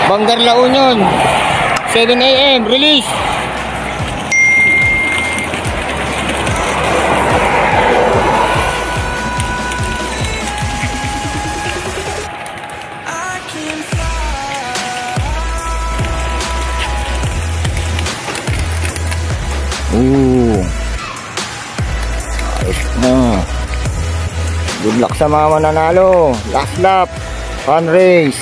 Bangar La Union, 7 AM, release. Ayos na. Good luck sa mga mananalo. Last lap, fun race.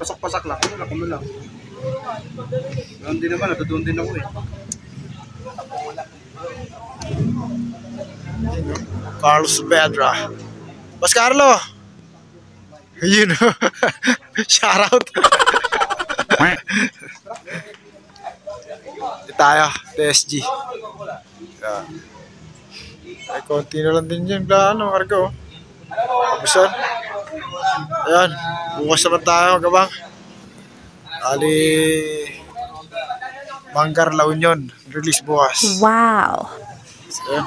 Pasak-pasak lang, ako mo lang. Ganun din naman, natutuon din ako eh. Carlos Vedra. Boss Carlo! Yun o. Shoutout. Di tayo, TSG. Yan. Ay, konti na lang din yun. Kargo. Kamusan? Ayan, bukas naman tayo, gabang. Ali Bangar La Union, release bukas. Wow. So, ayan.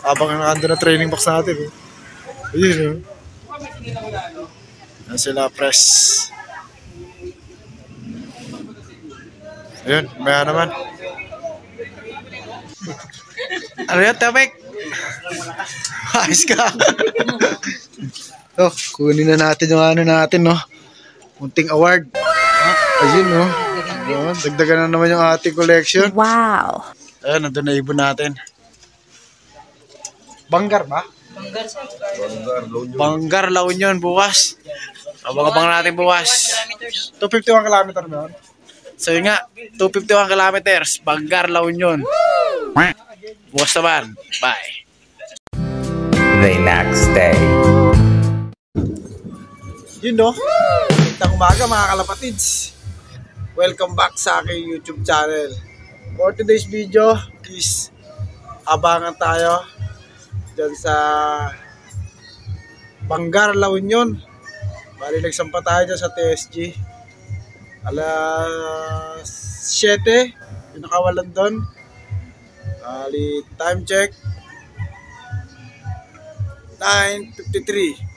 Habang nakando na training box natin. Ayun, Ayan sila, press. Ayun, maya naman. Ano yan, Tebek? Ayos ka. Kunin na natin yung ano natin, no? Munting award. Ayun, no? Dagdagan na naman yung ating collection. Wow. Ayan, nandun na ibon natin. Bangar ba? Bangar La Union bukas. Abang-abang natin bukas. 251 kilometer na yun. So yun nga, 251 kilometers. Bangar La Union. Bukas naman. Bye. The next day. Yun no, magandang umaga mga kalapatids. Welcome back sa aking YouTube channel. For today's video is abangan tayo dyan sa Bangar La Union. Bali nagsampa tayo dyan sa TSG alas 7, pinakawalan doon. Bali time check 9:53.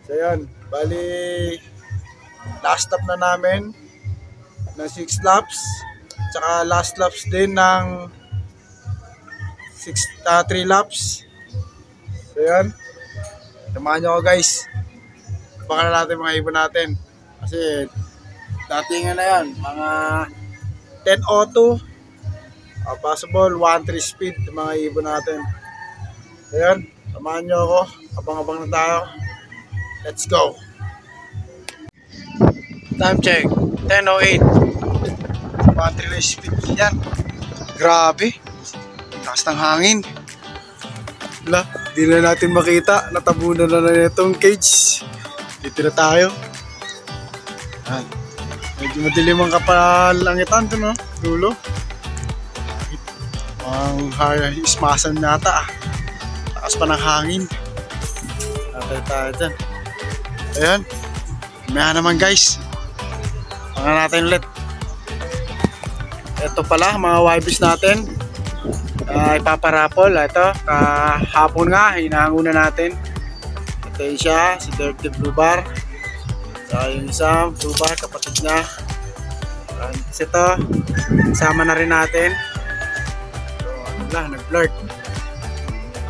So yun, bali last lap na namin ng 6 laps, tsaka last laps din ng 3 laps. So yun, samahan nyo ako guys. Baka na natin mga ibon natin kasi dating na yan mga 10:02, possible 1-3 speed mga ibon natin. So yun, samahan nyo ako, abang-abang na tayo. Let's go. Time check 10:08. 1-3 na speed yan. Grabe, taas ng hangin. Wala, di na natin makita. Natabunan na itong cage. Dito na tayo. Medyo madilim ang kapalangitan doon, no? Dulo. Ang ismasan nata. Taas pa ng hangin. Natay tayo dyan. Ayan. Maya naman guys. Pangan natin ulit. Ito pala mga YBs natin. Ipaparapol. Ito. Kahapon nga. Hinahanguna natin. Ito yun siya. Si Dirty Blue Bar. Saka yung isang Blue Bar. Kapatid niya. Kasi ito. Sama na rin natin. So ano lang. Nag-blurt.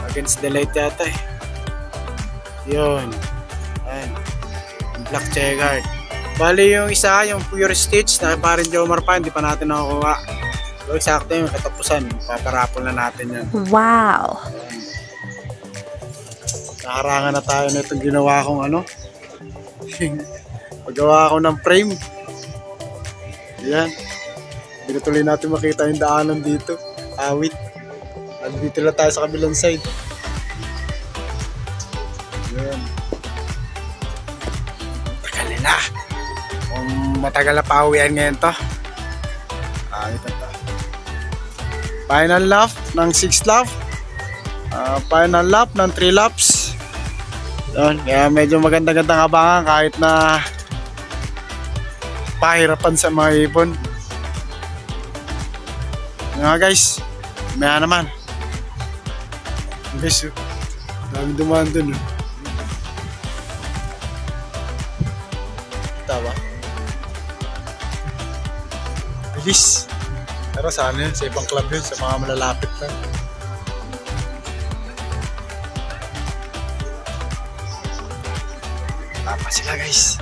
Against the light yata eh. Yun. Ayan. Black checkered. Bali yung isa, yung Pure Stitch na parang Jomar pa, hindi pa natin nakukuha. So eksakto yung katapusan. Paparapol na natin yan. Wow. Nakarangan na tayo na itong ginawa kong ano. Paggawa ko ng frame. Yan. Hindi na tuloy natin makita yung daanan dito. Awit. Dito na tayo sa kabilang side. Yun. Tagal na. Kung matagal na pauwian ngayon to. Ito to. Final lap ng 6 lap. Final lap ng 3 laps. Yun. Kaya medyo maganda-gandang abangan kahit na pahirapan sa mga ibon. Nga guys, maya naman. Guys, dami dumaan dun. Tawa. Bilis. Pero sana yun, sa ibang club yun, sa mga malalapit lang. Tama sila guys.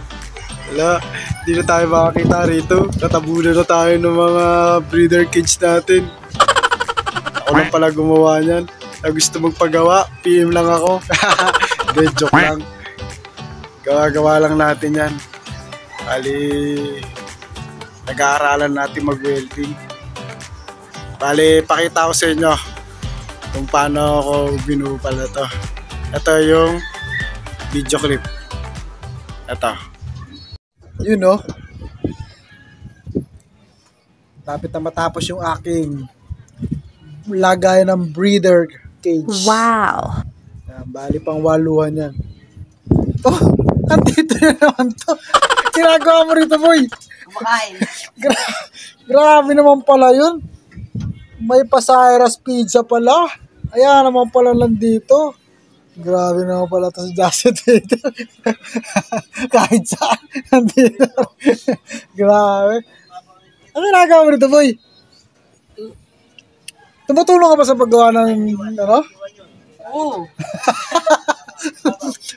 Wala, hindi na tayo makakita rito. Natabunan na tayo ng mga breeder cage natin. Ako lang pala gumawa niyan. Na gusto magpagawa, PM lang ako. Hindi, joke lang. Gawa-gawa lang natin yan. Bali, nag-aaralan natin mag-welding. Bali, pakita ko sa inyo kung paano ako binuo pala to. Ito yung video clip. Ito. Yun no. Lapit na matapos yung aking lagay ng breeder cage. Wow! Bali pang waluhan yan. Oh, andito na naman to. Ginagawa mo rito, boy. Kumakain. Grabe naman pala yun. May Pasairas pizza pala. Ayan naman pala lang dito. Grabe naman pala ito si Joseph dito. Kahit saan. Nandito. Grabe. Ano ginagawa mo rito, boy? Tumutulong ka ba sa paggawa ng ano? Oo.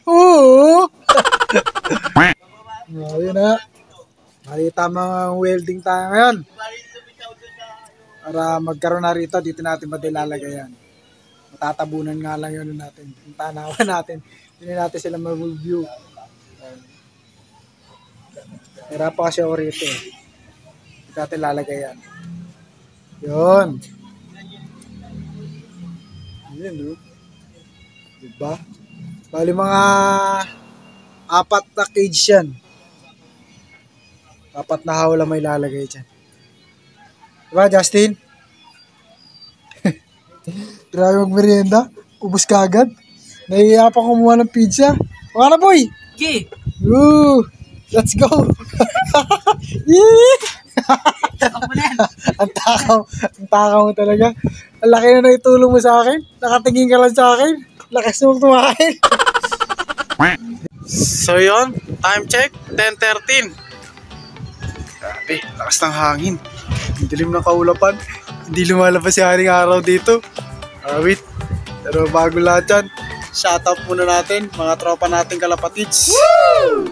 Oo. Ayun na. Mali tamang welding tayo ngayon. Para magkaroon na rito, dito natin matilalagay yan. Matatabunan nga lang yun natin. Yung tanawan natin. Hindi natin sila ma-review. Hirap pa kasi ako rito eh. Dito natin lalagay yan. Yun. Yun no. Diba? Bali mga 4 na cage yan. 4 na hawla may lalagay dyan. Diba Justin? Grabe mag-merienda. Ubus ka agad. Nahihiya pa kumuha ng pizza. Mga na boy! Okay. Woo! Let's go! Ang takaw mo talaga. Ang laki na naitulong mo sa akin. Nakatingin ka lang sa akin. Lakas mo tumakin. So yun, time check, 10:13. Grabe, lakas ng hangin. Ang dilim ng kaulapan. Hindi lumalabas si haring araw dito. Wait, pero bago lahat yan, shoutout muna natin mga tropa nating kalapatids. Woo!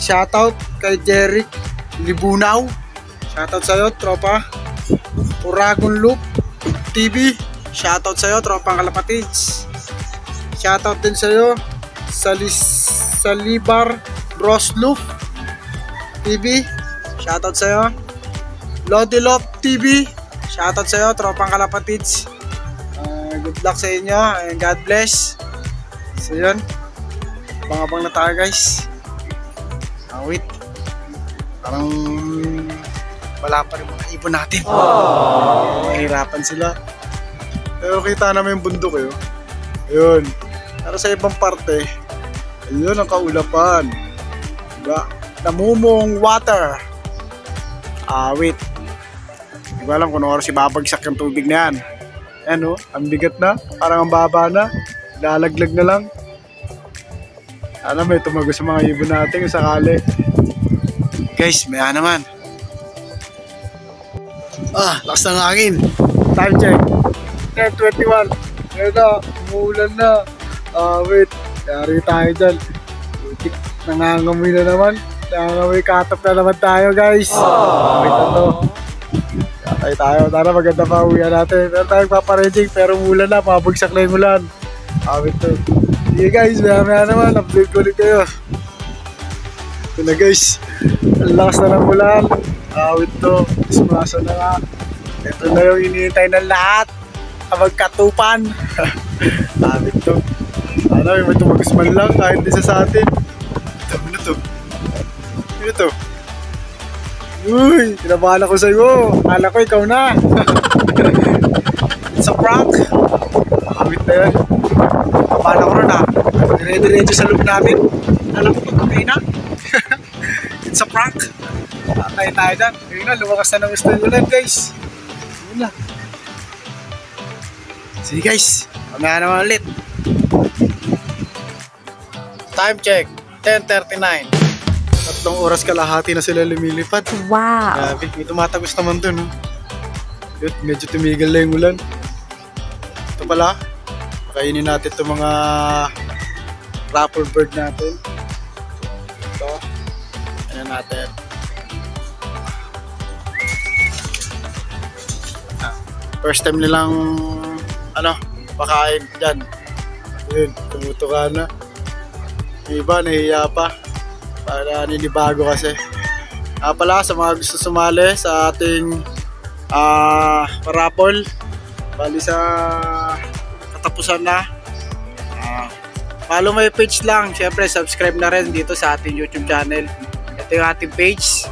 Shoutout kay Jeric Libunaw. Shoutout sa'yo, tropa. Uragon Loop TV. Shoutout sa'yo, tropang kalapatids. Shoutout din sa'yo Salibar Bros Loop TV. Shoutout sa'yo Lodi Lop TV. Shoutout sa'yo, tropang kalapatids. Good luck sa inyo and God bless. So yun, abang-abang na tayo guys. Wait, parang wala pa rin mga ibon natin. Mahirapan sila. Pero kita naman yung bundok eh. Ayun. Pero sa ibang parte, ayun ang kaulapan. Diba? Namumong water. Wait. Hindi ko alam kung ano oras ibabagsak yung tubig na yan. Ayan o, ang bigat na. Parang ang baba na. Lalaglag na lang. Ano, may tumago sa mga ibon natin kung sakali. Guys, maya naman. Lakas ng hangin. Time check. 10:21. Ngayon na, umuulan na. Wait. Yari tayo dyan. Nangangamoy na naman. Nangangamoy katap na naman tayo guys. Wait na to. Tatay tayo. Tara maganda pa uwihan natin. Pero tayo paparaging. Pero umuulan na. Pabagsak na yung ulan. Wait to. Sige guys, maya naman. Update ko ulit kayo. Ito na guys. Ang lakas na ng ulan. Wait to. Dismasa na nga. Ito na yung hinihintay ng lahat. Magkatupan. Sabit to. Ano, may tumagas man lang kahit isa sa atin. Ito, ano to? Ano to? Uy, tinabahan ako sa'yo. Akala ko ikaw na. It's a prank. Makamit na yan. Tinabahan ako rin ha. Dire-diretso sa loob natin. Alam ko pagkabay na. It's a prank. Tatay tayo dyan. Ayun na, lumakas na ng gusto nyo lang guys. Ayun na. Sige guys, mamaya naman ulit. Time check, 10:39. 3 oras kalahati na sila lumilipad. Wow. Grabe, may tumatagos naman dun. Yun, medyo tumigil na yung ulan. Ito pala, pakainin natin itong mga raffle bird natin. Ito, ano natin. First time nilang pakain dyan. Yun, tumutuka na. Yung iba, nahiya pa. Para ninibago kasi. Pala, sa mga gusto sumali sa ating raffle, bali sa katapusan na. Follow my page lang. Siyempre, subscribe na rin dito sa ating YouTube channel. Ito yung ating page.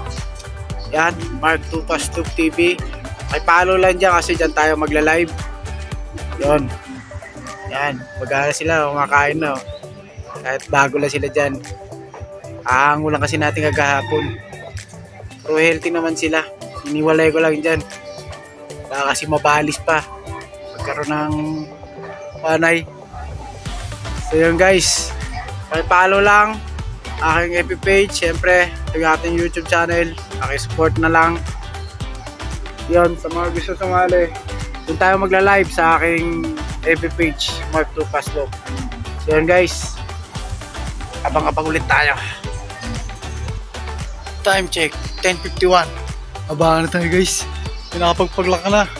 Yan, Mark2Pastub TV. May follow lang dyan kasi dyan tayo magla-live. Yun. Yan. Mag-aaral sila. Kumakain na. Kahit bago lang sila dyan. Aango lang kasi natin kagahapon. Pero healthy naman sila. Iniwalay ko lang dyan. Kasi mabalis pa. Magkaroon ng panay. So yun guys. May follow lang. Aking FB page. Siyempre. Ito yung ating YouTube channel. Pakisupport na lang. Yun, sa mga gusto sumali, doon tayo magla-live sa aking FB page, Mark2Pastub. So yun guys, abang-abang ulit tayo. Time check, 10:51. Abangan na tayo guys, pinakapagpaglak na.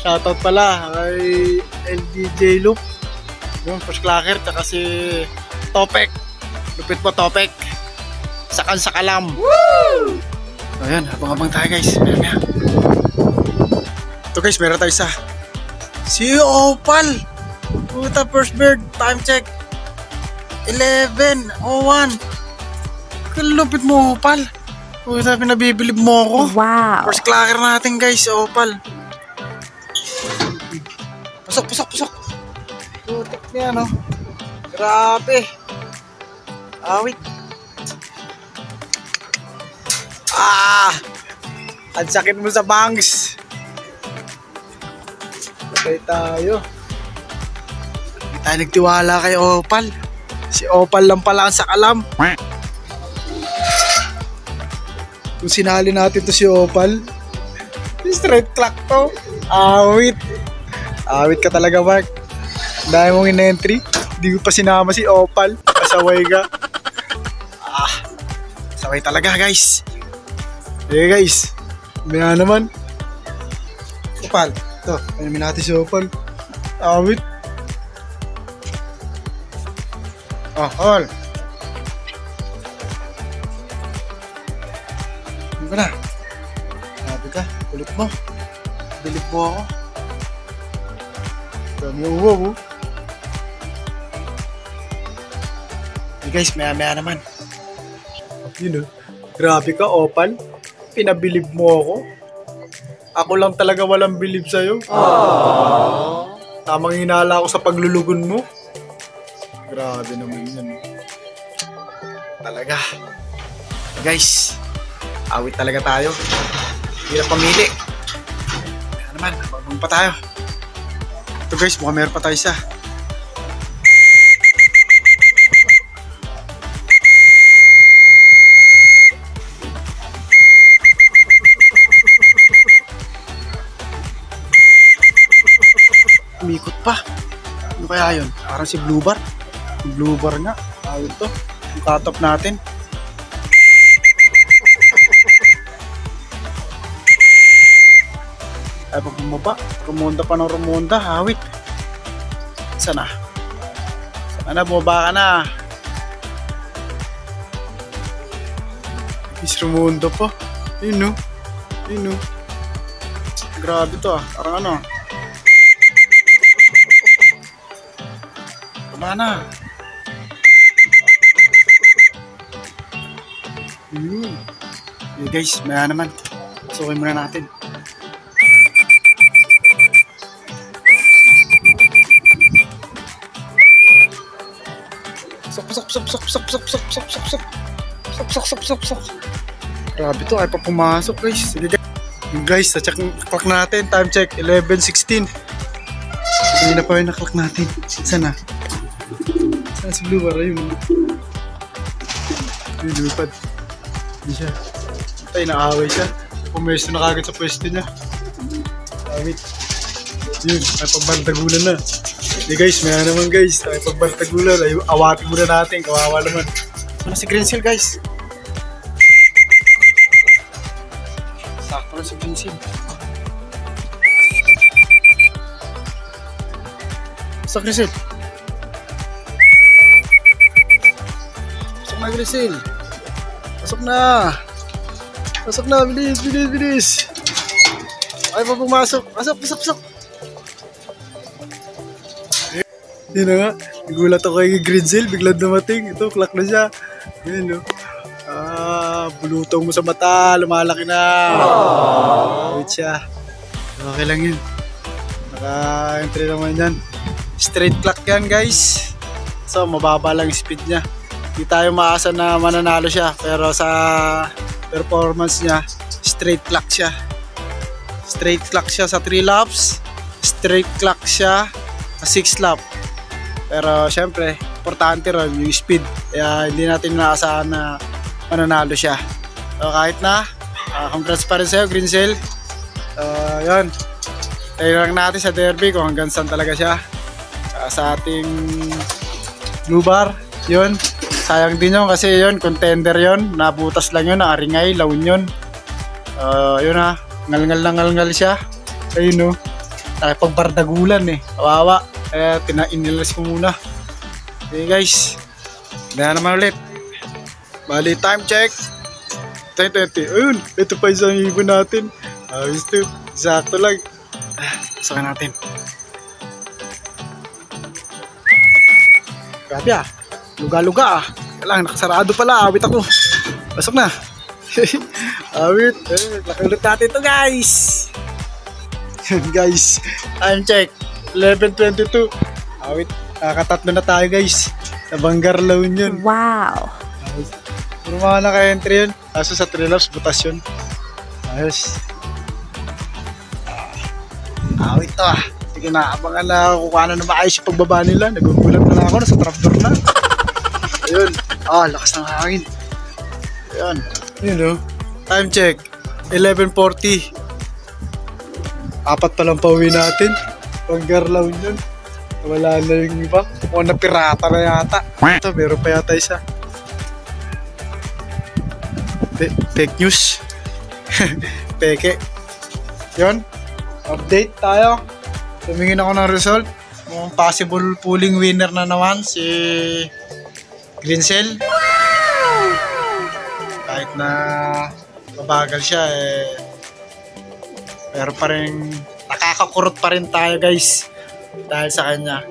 Shoutout pala kay LDJ Loop, yung first clacker, tsaka si Topek. Lupit mo Topek, sakan sa kalam. Woo! Ayan, abang-abang tayo guys. Meron. Ito guys, meron tayo isa. Si Opal. Puta, first bird. Time check. 11:01. Kalupit mo, Opal. Puta, pinabibilib mo ako. Wow. First clacker natin guys, Opal. Pusok. Putik niya, no? Grabe. Awit. Ang sakit mo sa bangs. Patay tayo. Hindi tayo nagtiwala kay Opal. Si Opal lang pala ang sakalam. Kung sinali natin to si Opal, straight clock to. Awit. Awit ka talaga, Mark. Dahil mong in-entry, hindi ko pa sinama si Opal. Pasaway ka. Pasaway talaga guys. Okay guys, maya naman. Opal, ito, panamin natin si Opal. Awit. Opal. Ano ka na? Sabi ka, kulit mo. Bilib mo ako. Dami yung uwaw. Okay guys, maya naman. Yun o. Grabe ka, Opal. Pinabilib mo ako. Ako lang talaga walang bilib sa'yo. Aww. Tamang hinala ako sa paglulugon mo. Grabe naman yan. Talaga. Guys, awit talaga tayo. Hindi na pamili. Kaya naman, babang pa tayo. Ito guys, mukhang meron pa tayo isa. Umikot pa. Ano kaya yun? Parang si Blue Bar. Blue Bar nga. Ayun to. Yung cut-off natin. Ay, pag bumaba. Rumonda pa ng rumonda. Hawit. Sana. Sana bumaba ka na. Is rumonda pa. Yun no. Yun no. Grabe to ah. Parang ano. Tama na. Okay guys, maya naman. Sukin muna natin. Sok. Grabe to, ay pa pumasok guys. Sige guys, check clock natin. Time check, 11:16. Hindi na pa yung na-clock natin. Saan na? Saan si Blue Bar? Ayun. Ayun, lumipad. Hindi siya. Tay, naaway siya. Pumesto na kagad sa pwesto niya. Awit. Yun, ay pagbantagulan na. Hindi guys, maya naman guys. Ay pagbantagulan. Ay, awatin muna natin. Kawawa naman. Ano si Greensill guys? Sakto na si Greensill. Pasok Greensill. Pasok na Greensill. Pasok na. Pasok na, bilis. Ay pa pumasok. Pasok. Yun na nga. Nagulat ako kay Greensill. Biglang dumating. Ito, clock na siya. Yun, no. Bulutong mo sa mata. Lumalaki na. Wait siya. Okay lang yun. Naka-entry naman yan. Straight clock yan, guys. So, mababa lang yung speed niya. Hindi tayo maasa na mananalo siya. Pero sa performance niya, straight clock siya. Straight clock siya sa 3 laps. Straight clock siya sa 6 lap. Pero syempre, importante ron yung speed. Kaya hindi natin naasahan na mananalo siya. So kahit na, congrats pa rin sa'yo, Greensill. Yun. Tayo lang natin sa derby kung hanggang saan talaga siya. Sa ating Blue Bar, yun. Sayang din yun kasi yun, contender yun. Nabutas lang yun, naaringay, laun yun. Yun ha, ngal-ngal siya. Ayun no, nakipagbardagulan eh. Kawawa. Kaya inilas ko muna. Okay guys, gana naman ulit. Bali time check 10:20. Ayun, ito pa isang ibon natin. Ayos to, sakto lang. Pasokan natin. Grabe ah, luga-luga ah. Kailangan nakasarado pala, awit ako. Pasok na. Awit, lakulit natin ito guys. Guys, time check 11:22. Awit, nakatatlo na tayo guys. Nabanggar laun yun. Wow. Ayos. Puro mga naka-entry yun. Kaso sa 3 laps, butas yun. Ayos. Awit to ah. Sige na, abangan na kung paano na maayos yung pagbaba nila. Nagugulat na lang ako, nasa trapdoor na. Ayun. Lakas ng hangin. Ayun. Yun o. Time check 11:40. 4 pa lang pauwi natin. Panggarlaw yun. Wala na yung iba. Mukhang na pirata na yata. Ito, meron pa yata isa. Fake news. Peke. Yun. Update tayo. Tumingin ako ng result. Mukhang possible pooling winner na naman si Greensill. Kahit na mabagal siya pero pa rin nakakakurot pa rin tayo guys dahil sa kanya.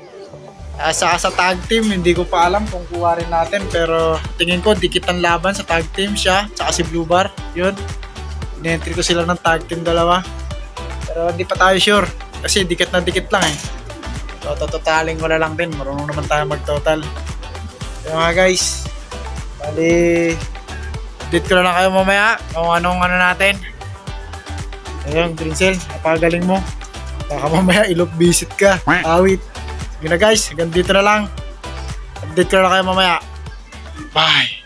Saka sa tag team, hindi ko pa alam kung kuha rin natin, pero tingin ko dikit ang laban sa tag team, siya saka si Blue Bar. Yun, in-entry ko sila ng tag team dalawa, pero hindi pa tayo sure kasi dikit na dikit lang eh. So totaling wala lang din, marunong naman tayo mag total. Kaya nga guys, bali update ko na lang kayo mamaya kung anong natin. Ayun, Greensill, napagaling mo. Baka mamaya ilok visit ka. Awit. Sige na guys, hanggang dito na lang. Update ko na lang kayo mamaya. Bye.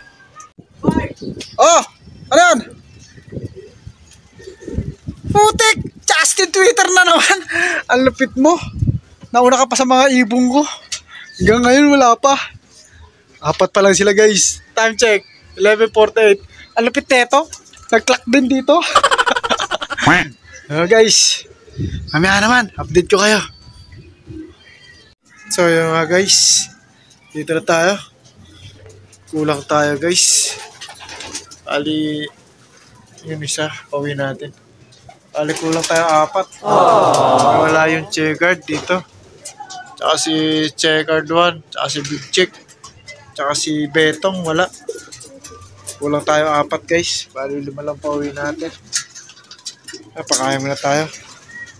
Oh! Ano yan? Putik! Justin Twitter na naman. Ang lupit mo. Nauna ka pa sa mga ibong ko. Hanggang ngayon wala pa. 4 pa lang sila guys. Time check 11:48. Ang lupit neto. Nag-clock din dito. Guys, mamaya naman, update ko kayo. So yun nga guys, dito na tayo. Kulang tayo guys. Ali, yun isa, pauwi natin. Ali, kulang tayo 4. Wala yung chair guard dito. Tsaka si Checkered 1. Tsaka si Big Chick. Tsaka si Betong, wala. Kulang tayo 4 guys. Bali 5 lang pa uwi natin. Napakain muna tayo.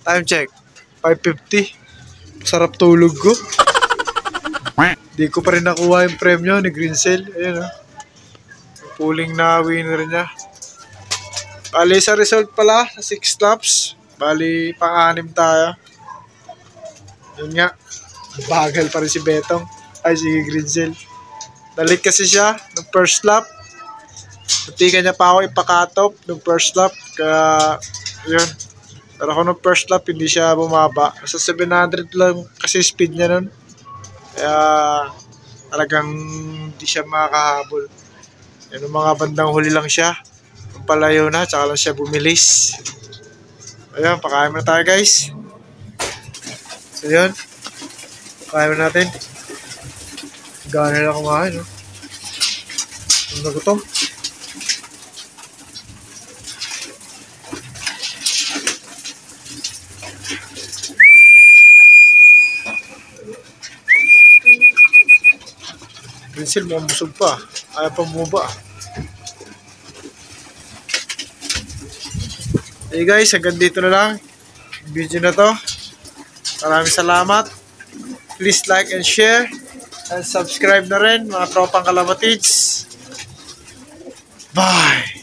Time check. 5:50. Sarap tulog ko. Di ko pa rin nakuha yung premyo ni Greencell. Ayun o. Pulling na winner niya. Bali sa result pala, sa 6 laps. Bali pang-6 tayo. Yun nga. Bagal pa rin si Betong. Ay, si Greencell. Dalit kasi siya ng first lap. Natikan niya pa ako ipakatop ng first lap. Kaya, yun. Pero ako ng first lap, hindi siya bumaba. Sa 700 lang kasi speed niya nun. Kaya, talagang hindi siya makakahabol. Yan, yung mga bandang huli lang siya. Yung palayo na, tsaka lang siya bumilis. Ayun, pakain na tayo guys. So, yun. Pakain natin. Gano'n na kumain, no? Ang nagutom. Pencil mo, busog pa. Ayaw pa bumaba. Hey guys, hanggang dito na lang yung video na to. Maraming salamat. Please like and share. And subscribe na rin mga tropang kalabatids. Bye!